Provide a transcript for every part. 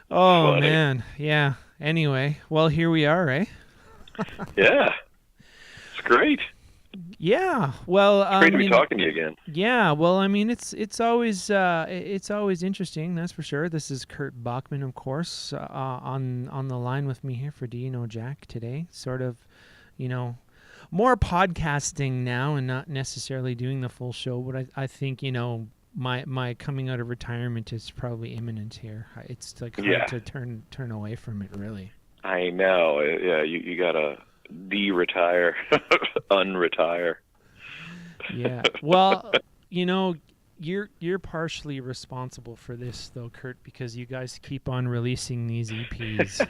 Oh Funny. man, yeah. Anyway, well here we are, eh? Yeah, it's great. Yeah. Well, It's great to be talking to you again. yeah. Well, I mean, it's always interesting. That's for sure. This is Kurt Bachman, of course, on the line with me here for Do You Know Jack today. Sort of, you know, more podcasting now and not necessarily doing the full show. But I think my coming out of retirement is probably imminent here. It's like hard Yeah, to turn away from it, really. I know. Yeah, you gotta de-retire, unretire. Yeah. Well, you're partially responsible for this though, Kurt, because you guys keep on releasing these EPs.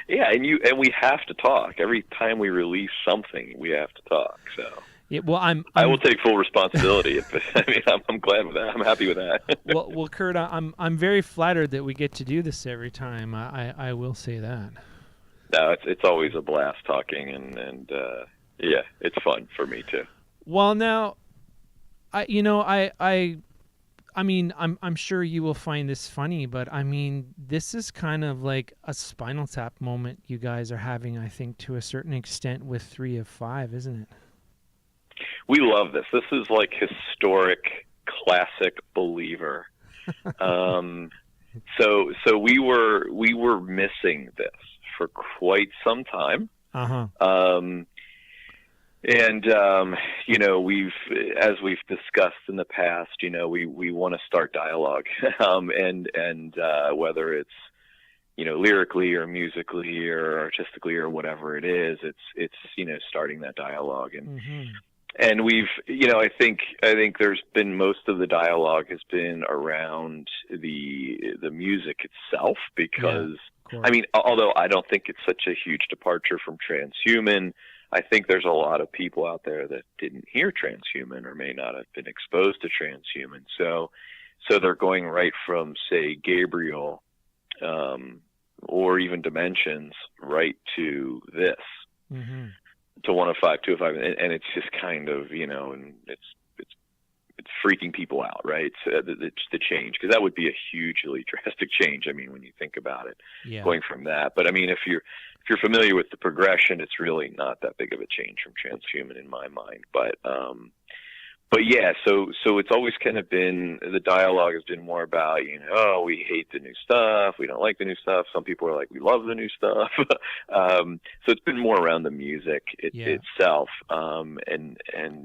Yeah, and we have to talk every time we release something. We have to talk. So Yeah. Well, I'm I will I'm take full responsibility. I mean, I'm glad with that. I'm happy with that. well, Kurt, I'm very flattered that we get to do this every time. I will say that. No, it's always a blast talking, and yeah, it's fun for me too. Well, now I mean, I'm sure you will find this funny, but I mean, this is kind of like a Spinal Tap moment you guys are having, I think, to a certain extent with 3 of 5, isn't it? We love this. This is like historic, classic Believer. Um, so we were missing this for quite some time. Uh-huh. And as we've discussed in the past, we want to start dialogue, and whether it's lyrically or musically or artistically or whatever it is, it's starting that dialogue, and we've I think there's been most of the dialogue has been around the music itself, because Of I course. mean, although I don't think it's such a huge departure from Transhuman, I think there's a lot of people out there that didn't hear Transhuman or may not have been exposed to Transhuman. So they're going right from, say, Gabriel, or even Dimensions, right to this, Mhm. to 105, 205, and it's just kind of, and it's freaking people out, right? So the change, because that would be a hugely drastic change. I mean, when you think about it, Yeah. going from that. But I mean, if you're familiar with the progression, it's really not that big of a change from Transhuman in my mind. But yeah, so it's always kind of been, the dialogue has been more about, oh, we hate the new stuff, we don't like the new stuff. Some people are like, we love the new stuff. So it's been more around the music itself, and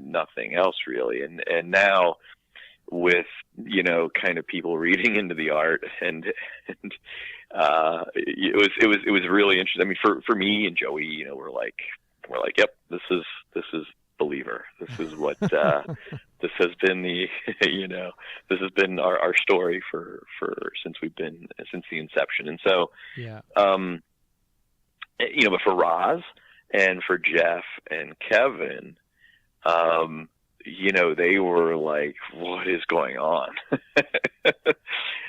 nothing else really. And now with kind of people reading into the art, and it was really interesting. I mean, for me and Joey, we're like, yep, this is Believer. This is what this has been this has been our story for since the inception. And so Yeah. but for Roz and for Jeff and Kevin, they were like, what is going on?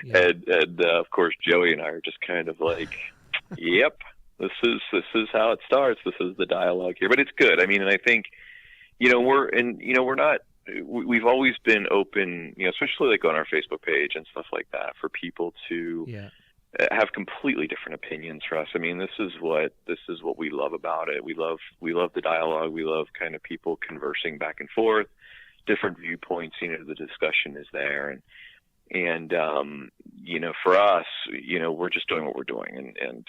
Yeah. And of course Joey and I are just kind of like, yep, this is how it starts. This is the dialogue here. But it's good. I mean, and I think we're not, we've always been open, especially like on our Facebook page and stuff like that, for people to have completely different opinions for us. I mean, this is what we love about it. We love the dialogue. We love kind of people conversing back and forth, different viewpoints. The discussion is there, and for us, we're just doing what we're doing, and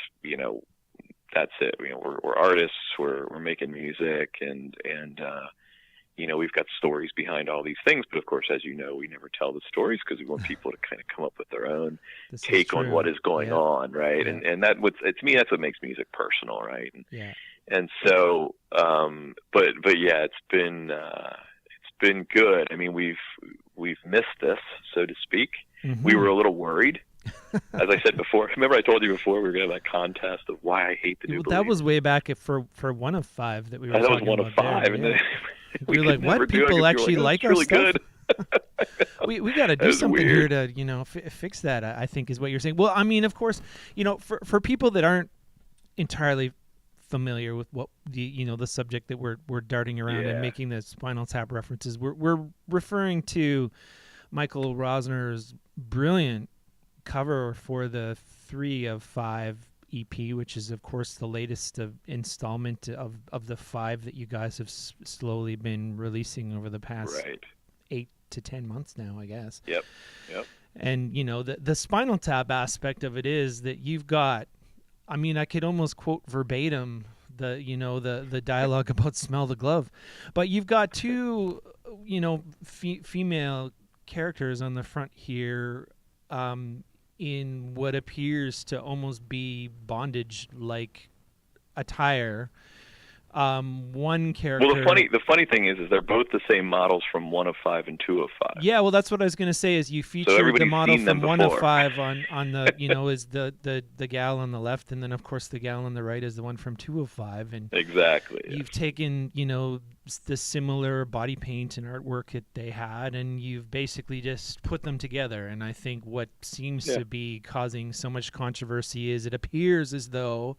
that's it. We're artists. We're making music, and we've got stories behind all these things. But of course, as you know, we never tell the stories because we want people to kind of come up with their own take on what is going on, right? Yeah. And to me, that's what makes music personal, right? And so, but yeah, it's been good. I mean, we've missed this, so to speak. Mm-hmm. We were a little worried. As I said before, remember I told you before we were going to have a contest of why I hate the new That was way back for 1 of 5 that we were that talking was 1 about of 5, there, and then we were like, what? People actually like our really stuff? Good. we got to do something weird. here to fix that. I think is what you're saying. Well, I mean, of course, for people that aren't entirely familiar with what the subject that we're darting around and making the Spinal Tap references, we're referring to Michael Rosner's brilliant cover for the 3 of 5 EP, which is of course the latest installment of the 5 that you guys have slowly been releasing over the past 8 to 10 months now, I guess. Yep. And the Spinal Tap aspect of it is that you've got, I mean, I could almost quote verbatim the dialogue about Smell the Glove, but you've got 2 female characters on the front here, in what appears to almost be bondage like attire. One character. Well, the funny thing is they're both the same models from 1 of 5 and 2 of 5. Yeah, well, that's what I was going to say. Is you featured the model from 1 of 5 on the is the gal on the left, and then of course the gal on the right is the one from 2 of 5, and exactly. You've taken the similar body paint and artwork that they had, and you've basically just put them together. And I think what seems to be causing so much controversy is it appears as though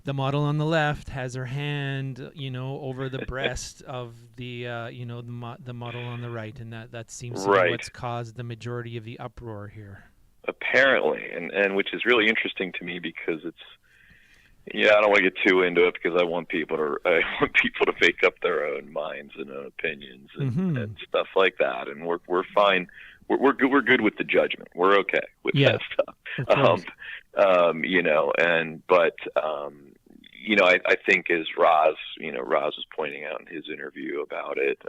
the model on the left has her hand, over the breast of the model on the right, and that seems to be what's caused the majority of the uproar here. Apparently, and which is really interesting to me because it's, I don't want to get too into it because I want people to make up their own minds and own opinions and stuff like that, and we're fine. We're good with the judgment. We're okay with that stuff. I think as Roz was pointing out in his interview about it,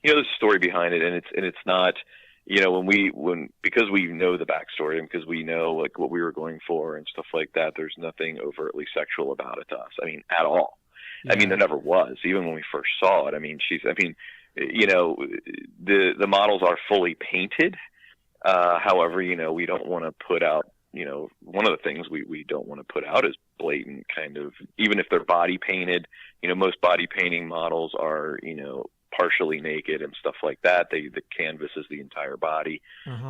there's a story behind it, and it's not, because we know the backstory and because we know like what we were going for and stuff like that, there's nothing overtly sexual about it to us. I mean, at all. Yeah. I mean, there never was, even when we first saw it. I mean, the models are fully painted. However, we don't want to put out, one of the things we don't want to put out is blatant kind of, even if they're body painted, most body painting models are, partially naked and stuff like that. The canvas is the entire body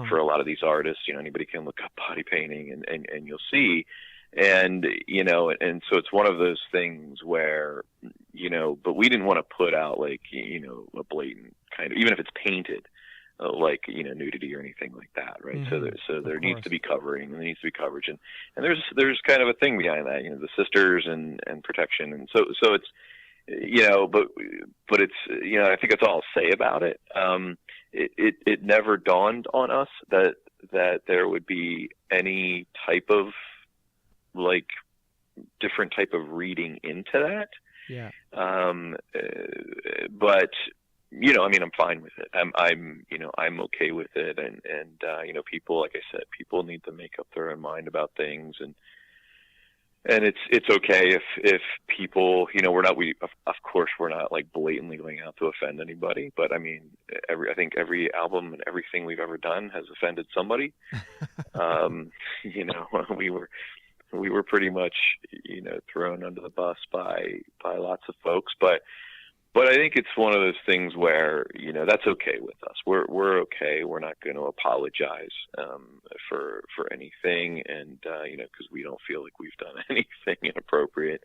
for a lot of these artists. Anybody can look up body painting and you'll see. And, and so it's one of those things where, but we didn't want to put out like, a blatant kind of, even if it's painted, like, nudity or anything like that. Right. So there needs to be covering, and there needs to be coverage. And there's kind of a thing behind that, the sisters and protection. And so it's, but it's, I think that's all I'll say about it. It never dawned on us that there would be any type of like different type of reading into that. Yeah. But I'm fine with it. I'm okay with it. And people, like I said, people need to make up their own mind about things, and it's okay if people, of course we're not like blatantly going out to offend anybody, but I mean, I think every album and everything we've ever done has offended somebody. We were pretty much, thrown under the bus by lots of folks, but I think it's one of those things where, that's okay with us. We're okay. We're not going to apologize for anything, and because we don't feel like we've done anything inappropriate.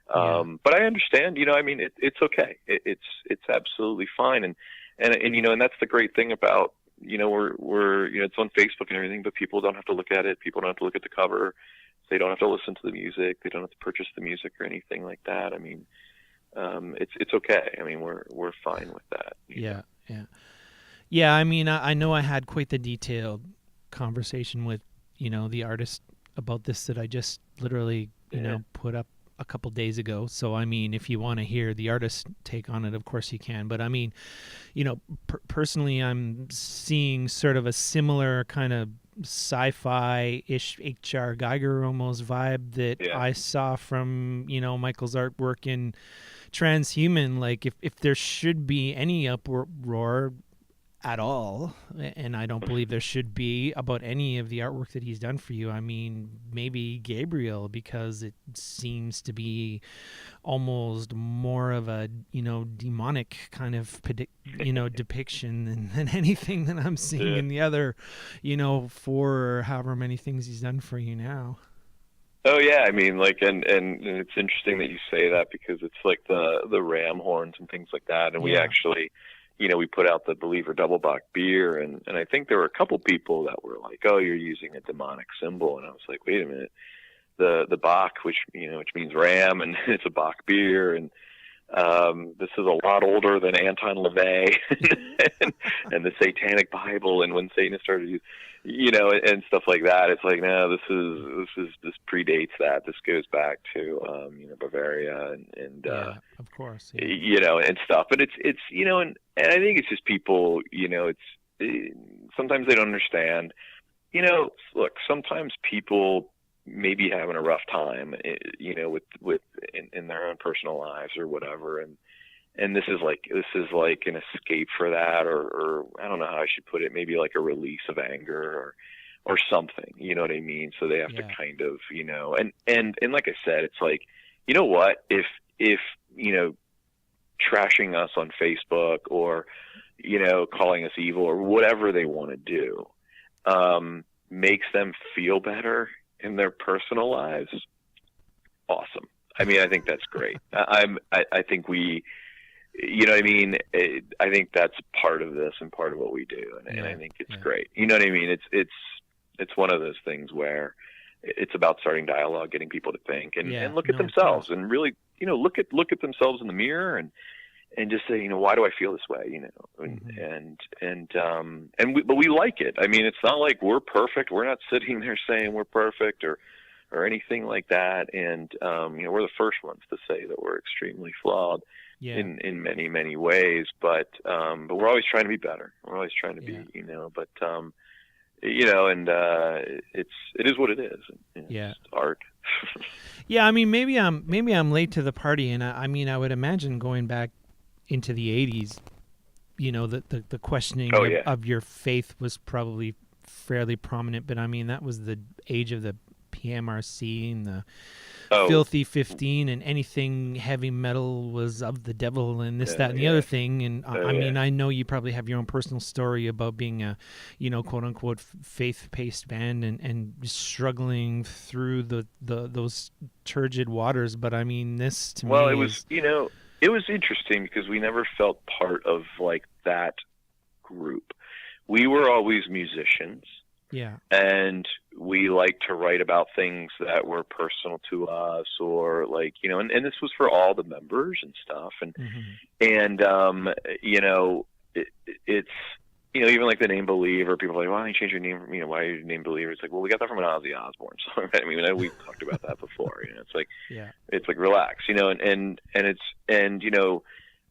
But I understand. It's okay. It's absolutely fine, and that's the great thing about we're it's on Facebook and everything, but people don't have to look at it. People don't have to look at the cover. They don't have to listen to the music. They don't have to purchase the music or anything like that. I mean. It's okay. I mean, we're fine with that. Yeah. I mean, I know I had quite the detailed conversation with, the artist about this that I just literally, put up a couple days ago. So, I mean, if you want to hear the artist's take on it, of course you can. But I mean, personally, I'm seeing sort of a similar kind of sci-fi-ish H.R. Geiger almost vibe that I saw from, Michael's artwork in Transhuman. Like if there should be any uproar at all, and I don't believe there should be about any of the artwork that he's done for you, I mean, maybe Gabriel, because it seems to be almost more of a, demonic kind of, depiction than anything that I'm seeing in the other, 4 or however many things he's done for you now. Oh yeah, I mean, like, and it's interesting that you say that, because it's like the ram horns and things like that, and we actually, we put out the Believer Double Bach beer, and I think there were a couple people that were like, "Oh, you're using a demonic symbol," and I was like, "Wait a minute, the Bach, which means ram, and it's a Bach beer, and this is a lot older than Anton Levey and the Satanic Bible, and when Satanists started, and stuff like that. It's like, no, this predates that. This goes back to Bavaria and yeah, of course, yeah. And stuff. But it's and I think it's just people. Sometimes they don't understand. Look, sometimes people maybe having a rough time, with in their own personal lives or whatever, and this is like an escape for that, or I don't know how I should put it, maybe like a release of anger or something, you know what I mean? So they have to kind of, and like I said, it's like, you know what, if trashing us on Facebook or calling us evil or whatever they want to do makes them feel better in their personal lives, awesome. I mean, I think that's great. I think we, what I mean? I think that's part of this and part of what we do, and I think it's great. You know what I mean? It's one of those things where it's about starting dialogue, getting people to think and look at themselves and really, look at themselves in the mirror and just say, why do I feel this way? But we like it. I mean, it's not like we're perfect. We're not sitting there saying we're perfect or anything like that. And, we're the first ones to say that we're extremely flawed in many, many ways. But we're always trying to be better. We're always trying to be, it is what it is. It's art. Yeah. I mean, maybe I'm late to the party, and I would imagine going back into the 80s, the questioning of your faith was probably fairly prominent, but I mean, that was the age of the PMRC and the Filthy 15, and anything heavy metal was of the devil and this, that, and the other thing. And I mean, I know you probably have your own personal story about being a, quote unquote faith-paced band and struggling through those turgid waters. But I mean, this to me it was, it was interesting because we never felt part of like that group. We were always musicians. Yeah. And we liked to write about things that were personal to us, or like, and this was for all the members and stuff. And, it's, even like the name Believer, people are like, why don't you change your name? Why are you named Believer? It's like, well, we got that from an Ozzy Osbourne song. Right? I mean, we've talked about that before. It's like, it's like relax, and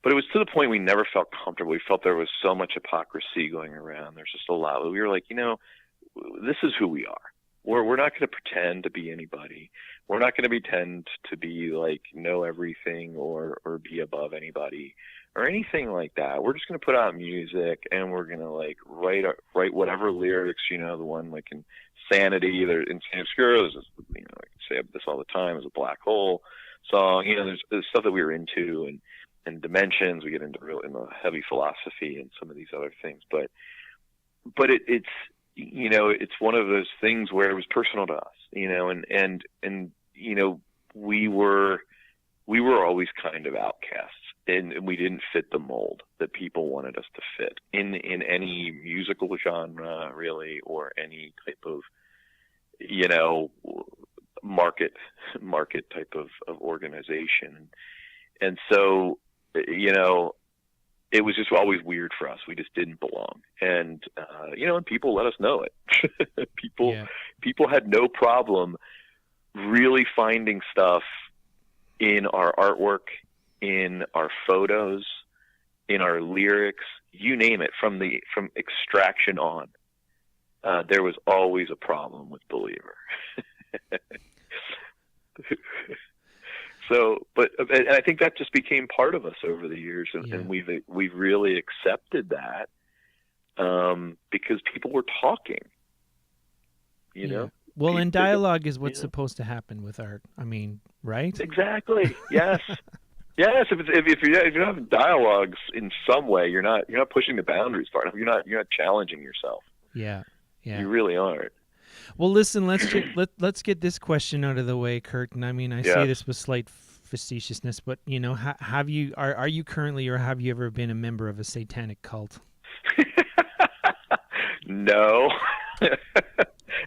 but it was to the point we never felt comfortable. We felt there was so much hypocrisy going around. There's just a lot. We were like, this is who we are. We're not going to pretend to be anybody. We're not going to pretend to be like know everything or be above anybody or anything like that. We're just going to put out music, and we're going to like write whatever lyrics, the one like in Sanity, there in San Obscuro, there's I say this all the time, is a Black Hole song. There's stuff that we were into, and Dimensions. We get into in the heavy philosophy and some of these other things, but it's it's one of those things where it was personal to us, and we were always kind of outcasts, and we didn't fit the mold that people wanted us to fit in any musical genre, really, or any type of, market type of organization. And so, it was just always weird for us. We just didn't belong. And, and people let us know it. People had no problem really finding stuff in our artwork, in our photos, in our lyrics, you name it, from Extraction on. There was always a problem with Believer. So, and I think that just became part of us over the years, and we've really accepted that because people were talking, Well, and dialogue is what's supposed to happen with art. I mean, right? Exactly. Yes. Yes. If you're having dialogues in some way, you're not pushing the boundaries far enough. You're not challenging yourself. Yeah. Yeah. You really aren't. Well, listen, let's get this question out of the way, Kurt. And I mean, I say this with slight facetiousness, but have you are you currently, or have you ever been a member of a satanic cult? No.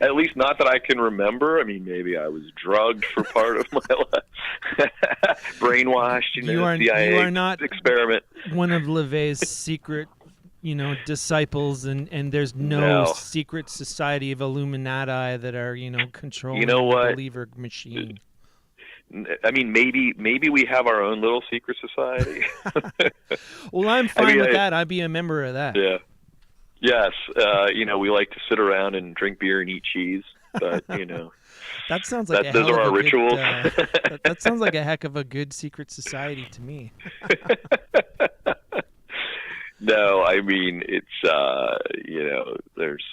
At least not that I can remember. I mean, maybe I was drugged for part of my life, brainwashed. You are not experiment. one of Levey's secret, disciples, and there's no secret society of Illuminati that are controlling the believer machine. I mean, maybe we have our own little secret society. Well, I'm fine with that. I'd be a member of that. Yeah. Yes. We like to sit around and drink beer and eat cheese, but that sounds like those are our rituals. That sounds like a heck of a good secret society to me. No, I mean it's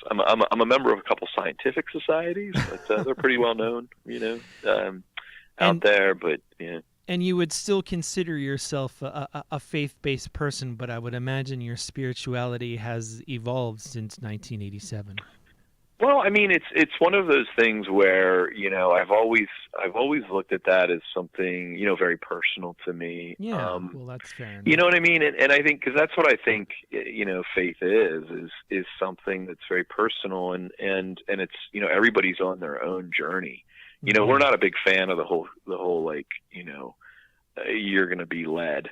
I'm a member of a couple scientific societies, but they're pretty well known, out there. But yeah. And you would still consider yourself a faith-based person, but I would imagine your spirituality has evolved since 1987. Well, I mean, it's one of those things where I've always looked at that as something very personal to me. Yeah, well, that's fair enough. You know what I mean? And I think, because that's what I think faith is something that's very personal, and it's everybody's on their own journey. We're not a big fan of the whole like you're going to be led.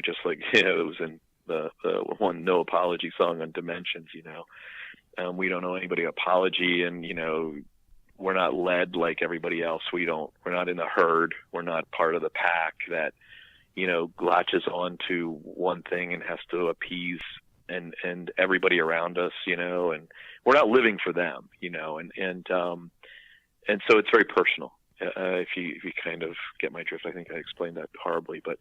Just like it was in the one No Apology song on Dimensions. We don't owe anybody apology, and we're not led like everybody else. We're not in the herd. We're not part of the pack that latches on to one thing and has to appease and everybody around us. And we're not living for them. And so it's very personal. If you kind of get my drift, I think I explained that horribly, but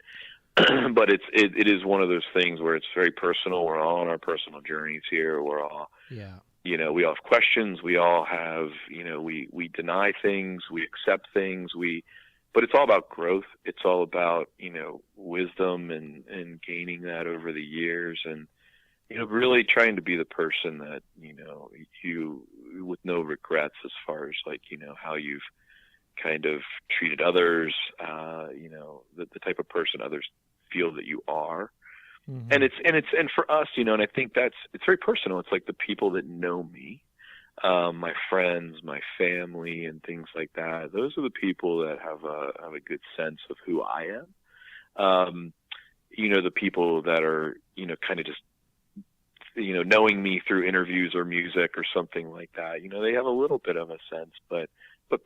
it is one of those things where it's very personal. We're all on our personal journeys here. We're all, we all have questions. We all have, we deny things, we accept things, but it's all about growth. It's all about, wisdom and gaining that over the years, and, really trying to be the person that, you with no regrets as far as like, how you've kind of treated others, the type of person others feel that you are. Mm-hmm. And for us, and I think it's very personal. It's like the people that know me, my friends, my family, and things like that. Those are the people that have a good sense of who I am. The people that are, kind of just, knowing me through interviews or music or something like that, they have a little bit of a sense, but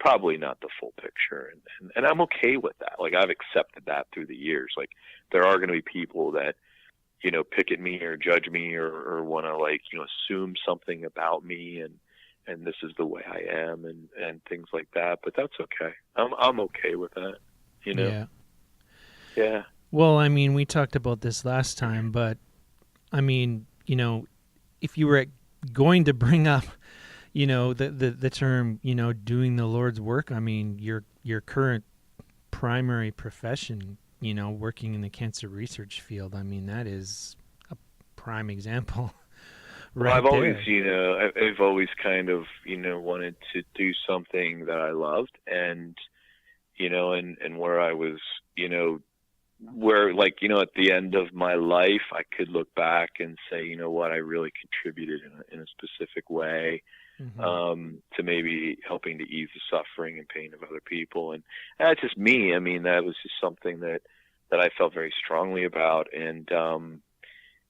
probably not the full picture. And I'm okay with that. Like, I've accepted that through the years. Like, there are going to be people that, pick at me or judge me or want to like, assume something about me and this is the way I am and things like that. But that's okay. I'm okay with that, Yeah. Yeah. Well, I mean, we talked about this last time, but I mean, if you were going to bring up, the term, doing the Lord's work, I mean, your current primary profession, working in the cancer research field, I mean, that is a prime example. Right. Well, I've always kind of, wanted to do something that I loved, and where I was, where like, at the end of my life, I could look back and say, what, I really contributed in a specific way, mm-hmm. To maybe helping to ease the suffering and pain of other people. And that's just me. I mean, that was just something that I felt very strongly about. And, and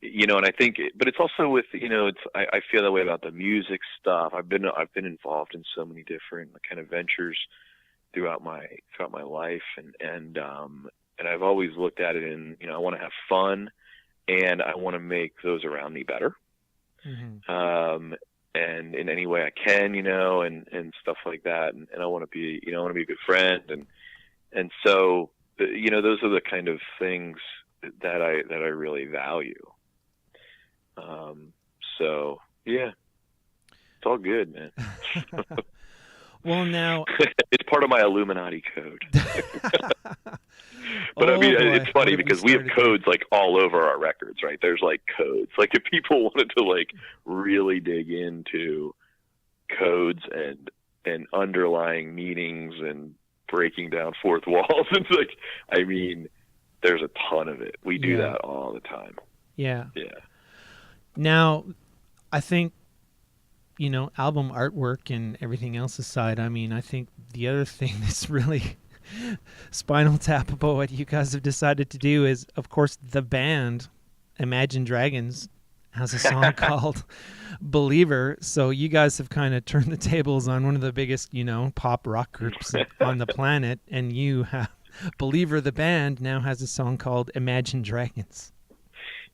I think, but it's also with, I feel that way about the music stuff. I've been involved in so many different kind of ventures throughout my life. And I've always looked at it in, I want to have fun, and I want to make those around me better. Mm-hmm. And in any way I can, and stuff like that. And I want to be, I want to be a good friend. And so, those are the kind of things that I really value. So yeah, it's all good, man. Well, now it's part of my Illuminati code. But I mean, it's funny because we have codes like all over our records, right? There's like codes. Like, if people wanted to like really dig into codes and underlying meanings and breaking down fourth walls. It's like, I mean, there's a ton of it. We do that all the time. Yeah. Yeah. Now, I think, album artwork and everything else aside, I mean, I think the other thing that's really Spinal Tap about what you guys have decided to do is, of course, the band Imagine Dragons has a song called Believer. So you guys have kind of turned the tables on one of the biggest, pop rock groups on the planet, and you have Believer, the band, now has a song called Imagine Dragons.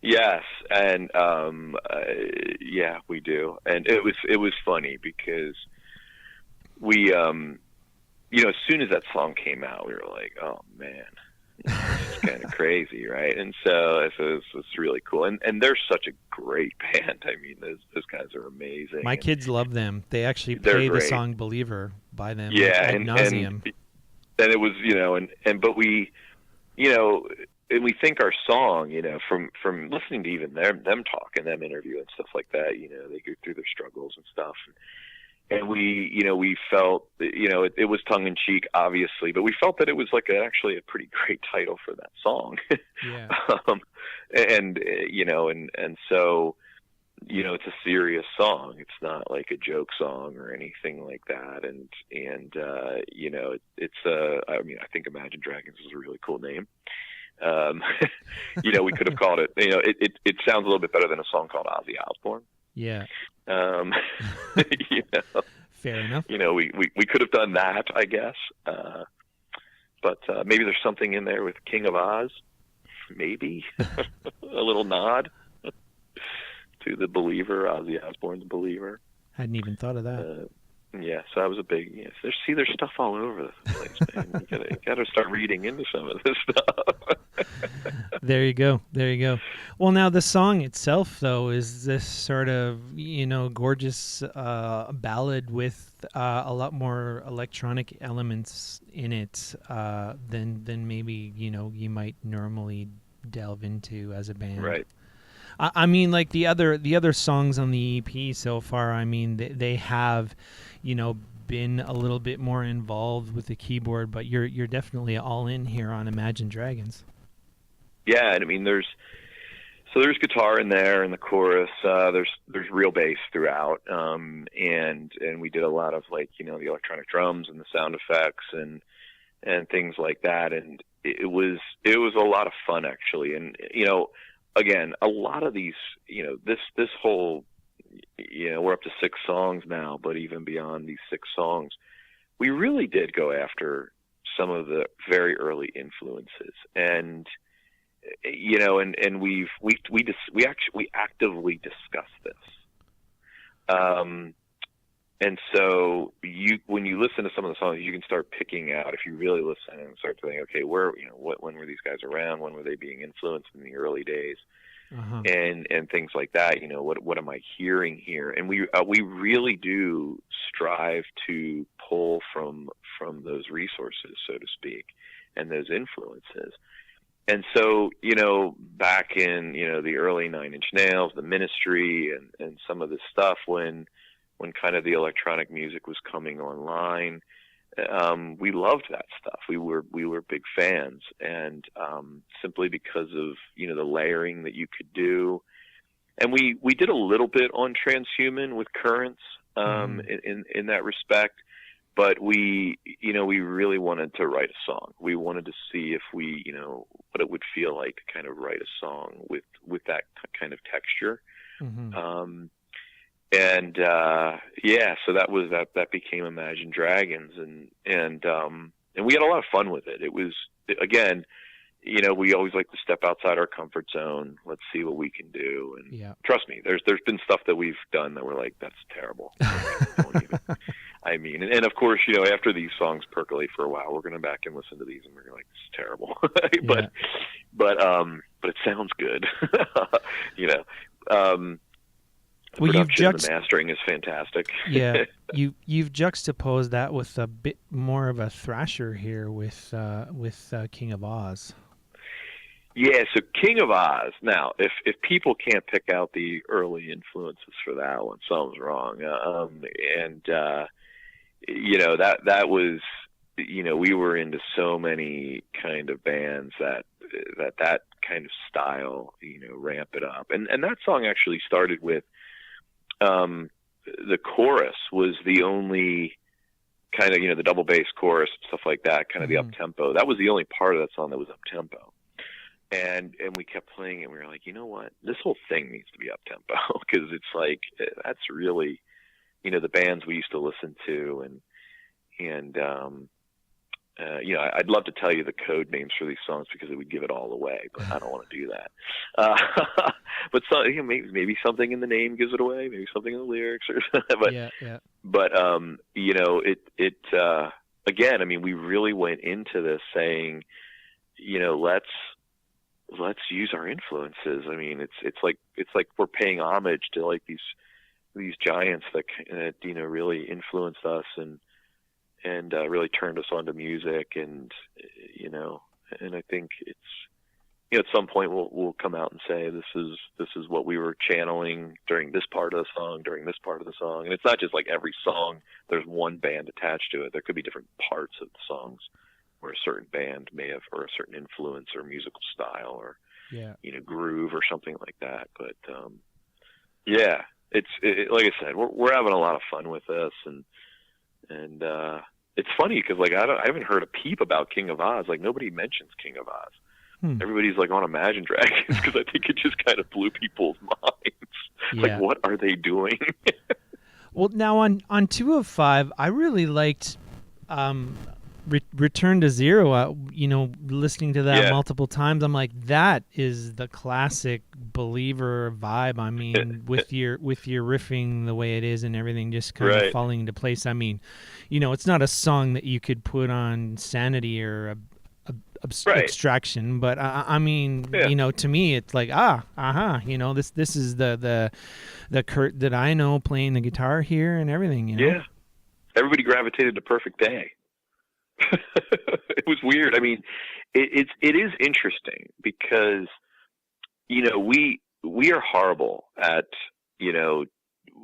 Yes, and yeah, we do. And it was funny because we as soon as that song came out, we were like, oh man, it's kind of crazy, right? And so it's really cool. And they're such a great band. I mean, those guys are amazing. My kids love them. They actually play the song Believer by them ad nauseum. And it was, but we, and we think our song, from listening to even them talk and them interview and stuff like that, they go through their struggles and stuff. And we felt, it was tongue in cheek, obviously, but we felt that it was like actually a pretty great title for that song. Yeah. And so, it's a serious song. It's not like a joke song or anything like that. And I think Imagine Dragons is a really cool name. We could have called it, it sounds a little bit better than a song called Ozzy Osbourne. Yeah. Fair enough. We could have done that, I guess. But maybe there's something in there with King of Oz. Maybe a little nod to the Believer, Ozzy Osbourne's Believer. Hadn't even thought of that. Yeah, so I was a big. Yes, there's stuff all over the place, man. You gotta start reading into some of this stuff. There you go. Well, now the song itself, though, is this sort of gorgeous ballad with a lot more electronic elements in it than maybe you might normally delve into as a band. Right. I mean, like the other songs on the EP so far, I mean, they have, been a little bit more involved with the keyboard, but you're definitely all in here on Imagine Dragons. Yeah, and I mean, there's guitar in there in the chorus. There's real bass throughout, and we did a lot of the electronic drums and the sound effects and things like that, and it was a lot of fun actually, and again, a lot of these, this whole, we're up to 6 songs now, but even beyond these 6 songs, we really did go after some of the very early influences, and and we actively discuss this. And so when you listen to some of the songs, you can start picking out, if you really listen and start to think, okay, when were these guys around? When were they being influenced in the early days? Uh-huh. And things like that, what am I hearing here? And we really do strive to pull from those resources, so to speak, and those influences. And so, back in, the early Nine Inch Nails, the Ministry, and some of this stuff, when kind of the electronic music was coming online, we loved that stuff. We were big fans, and simply because of the layering that you could do, and we did a little bit on Transhuman with Currents in that respect, but we really wanted to write a song. We wanted to see if we what it would feel like to kind of write a song with that kind of texture. Mm-hmm. So that became Imagine Dragons, and we had a lot of fun with it. It was, again, we always like to step outside our comfort zone. Let's see what we can do. And trust me, there's been stuff that we've done that we're like, that's terrible. Don't even. I mean, and of course, after these songs percolate for a while, we're going to back and listen to these, and we're like, this is terrible. But it sounds good. Well, the mastering is fantastic. Yeah, you've juxtaposed that with a bit more of a thrasher here with King of Oz. Yeah, so King of Oz. Now, if people can't pick out the early influences for that one, something's wrong. That was we were into so many kind of bands that kind of style, ramp it up. And that song actually started with, the chorus was the only kind of, the double bass chorus, stuff like that, kind of the up tempo. That was the only part of that song that was up tempo. And we kept playing it. And we were like, you know what? This whole thing needs to be up tempo, because it's like, that's really, the bands we used to listen to. And I'd love to tell you the code names for these songs because it would give it all away, but I don't want to do that. But maybe something in the name gives it away, maybe something in the lyrics, but again, I mean, we really went into this saying, let's use our influences. I mean, it's like we're paying homage to like these giants that really influenced us and really turned us on to music, and I think it's, at some point we'll come out and say this is what we were channeling during this part of the song, and it's not just like every song there's one band attached to it. There could be different parts of the songs where a certain band may have, or a certain influence or musical style or groove or something like that. But it's like I said, we're having a lot of fun with this, and it's funny because like I haven't heard a peep about King of Oz. Like nobody mentions King of Oz. Everybody's like on Imagine Dragons because I think it just kind of blew people's minds. Like, what are they doing? Well, now on 2 of 5, I really liked Return to Zero. Listening to that multiple times, I'm like, that is the classic Believer vibe. I mean, with your riffing the way it is and everything just kind of falling into place. I mean, it's not a song that you could put on Sanity or Extraction, but I mean, to me, it's like this is the Kurt that I know playing the guitar here and everything. Yeah, everybody gravitated to Perfect Day. It was weird. I mean, it is interesting because we are horrible at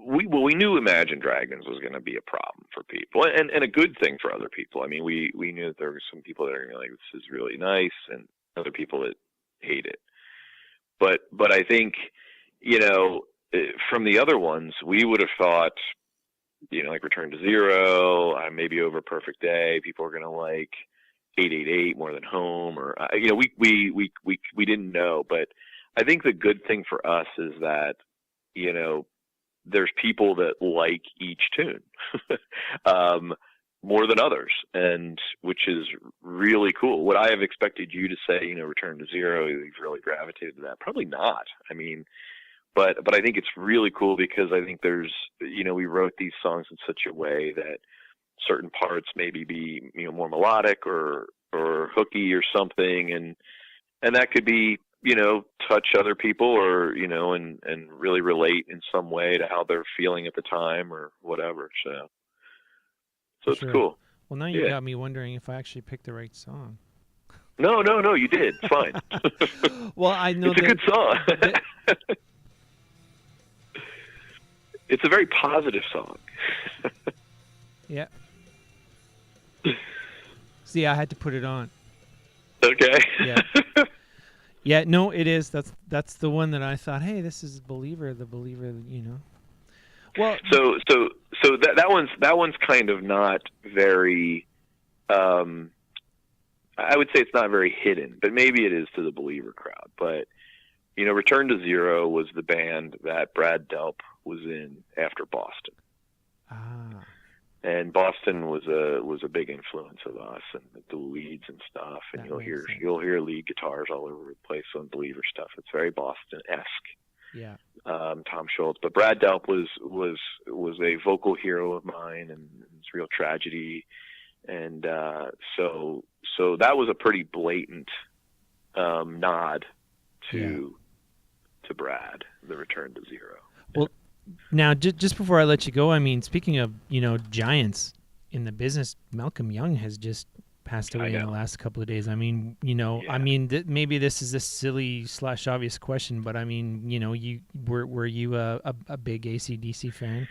we knew Imagine Dragons was going to be a problem for people, and a good thing for other people. I mean, we knew that there were some people that are going to be like, this is really nice, and other people that hate it. But I think, from the other ones, we would have thought, like Return to Zero, maybe over Perfect Day, people are going to like 888 more than Home, or we didn't know. But I think the good thing for us is that there's people that like each tune more than others, and which is really cool. Would I have expected you to say, Return to Zero, you've really gravitated to that? Probably not. I mean, but I think it's really cool because I think there's, we wrote these songs in such a way that certain parts maybe be, more melodic or hooky or something, and that could be, touch other people or, and really relate in some way to how they're feeling at the time or whatever. So it's cool. Well, now you got me wondering if I actually picked the right song. No, you did. It's fine. Well, I know it's a good song. It's a very positive song. Yeah. See, I had to put it on. Okay. Yeah. Yeah, no, it is. That's the one that I thought, hey, this is the Believer, Well, so that one's kind of not very. I would say it's not very hidden, but maybe it is to the Believer crowd. But Return to Zero was the band that Brad Delp was in after Boston. And Boston was a big influence of us and the leads and stuff. And you'll hear lead guitars all over the place on Believer stuff. It's very Boston-esque. Yeah. Tom Schultz, but Brad Delp was a vocal hero of mine, and it's real tragedy. And so that was a pretty blatant nod to Brad, the Return to Zero. Well, now, just before I let you go, I mean, speaking of, giants in the business, Malcolm Young has just passed away in the last couple of days. I mean, maybe this is a silly / obvious question, but I mean, were you a big AC/DC fan?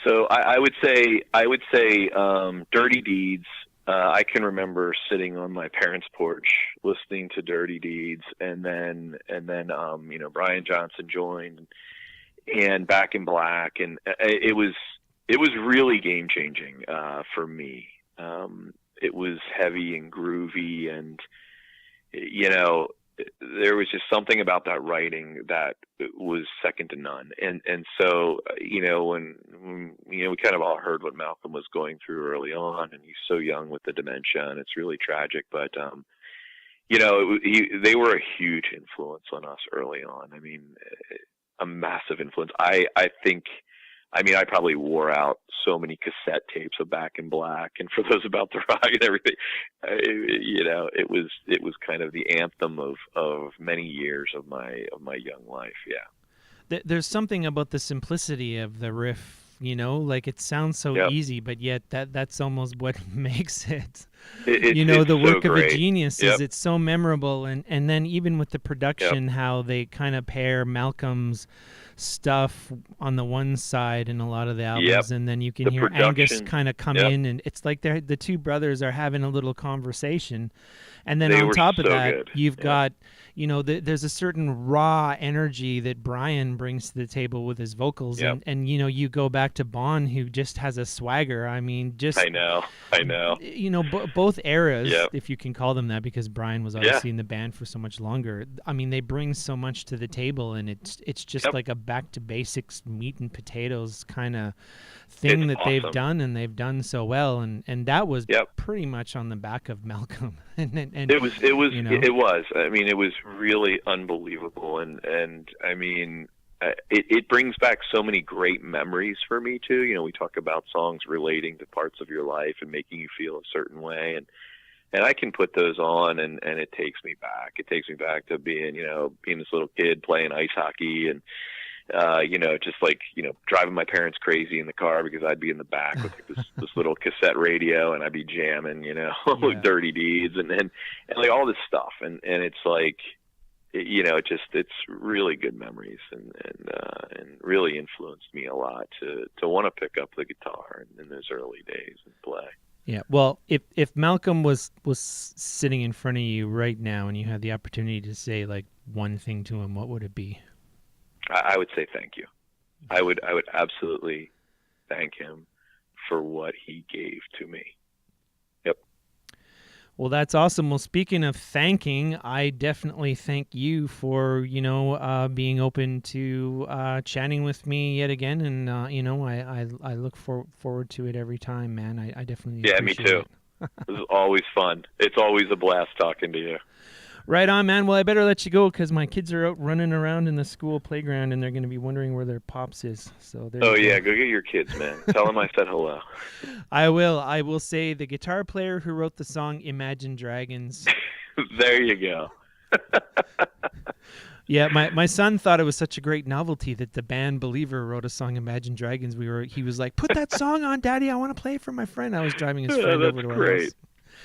So I would say Dirty Deeds I can remember sitting on my parents' porch listening to Dirty Deeds, and then Brian Johnson joined, and Back in Black, and it was really game changing for me. It was heavy and groovy, and there was just something about that writing that was second to none. And so, when we kind of all heard what Malcolm was going through early on, and he's so young with the dementia, and it's really tragic, but, they were a huge influence on us early on. I mean, a massive influence. I think, I probably wore out so many cassette tapes of Back in Black, and For Those About to Rock and everything. It was kind of the anthem of many years of my young life. Yeah. There's something about the simplicity of the riff, like it sounds so easy, but yet that's almost what makes it. The work so of a great. genius Yep. is it's so memorable, and then even with the production, how they kind of pair Malcolm's stuff on the one side in a lot of the albums, and then you can hear Angus kind of come in, and it's like the two brothers are having a little conversation, and then on top of that, you've got there's a certain raw energy that Brian brings to the table with his vocals, and you go back to Bon, who just has a swagger. I mean, I know. Both eras, if you can call them that, because Brian was obviously in the band for so much longer. I mean, they bring so much to the table, and it's just like a back to basics, meat and potatoes kind of thing that they've done, and they've done so well, and that was pretty much on the back of Malcolm. and it was. I mean, it was really unbelievable, and I mean, it brings back so many great memories for me too. We talk about songs relating to parts of your life and making you feel a certain way, and I can put those on, and it takes me back. It takes me back to being this little kid playing ice hockey, and just like, driving my parents crazy in the car because I'd be in the back with this little cassette radio, and I'd be jamming, with Dirty Deeds and like all this stuff. And it's like, it's really good memories, and really influenced me a lot to want to pick up the guitar in those early days and play. Yeah. Well, if Malcolm was sitting in front of you right now and you had the opportunity to say like one thing to him, what would it be? I would say thank you. I would absolutely thank him for what he gave to me. Yep. Well, that's awesome. Well, speaking of thanking, I definitely thank you for, being open to chatting with me yet again. And, I look forward to it every time, man. I definitely appreciate me too. This is always fun. It's always a blast talking to you. Right on, man. Well, I better let you go because my kids are out running around in the school playground, and they're going to be wondering where their pops is. So go get your kids, man. Tell them I said hello. I will. I will say the guitar player who wrote the song Imagine Dragons. There you go. Yeah, my son thought it was such a great novelty that the band Believer wrote a song Imagine Dragons. He was like, "Put that song on, Daddy. I want to play it for my friend." I was driving his friend over to our house.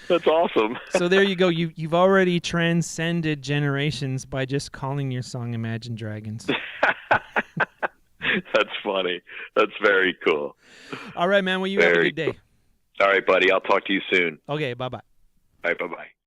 That's awesome. So there you go. You've already transcended generations by just calling your song Imagine Dragons. That's funny. That's very cool. All right, man. Well, you have a good day. All right, buddy. I'll talk to you soon. Okay, bye-bye. All right, bye-bye.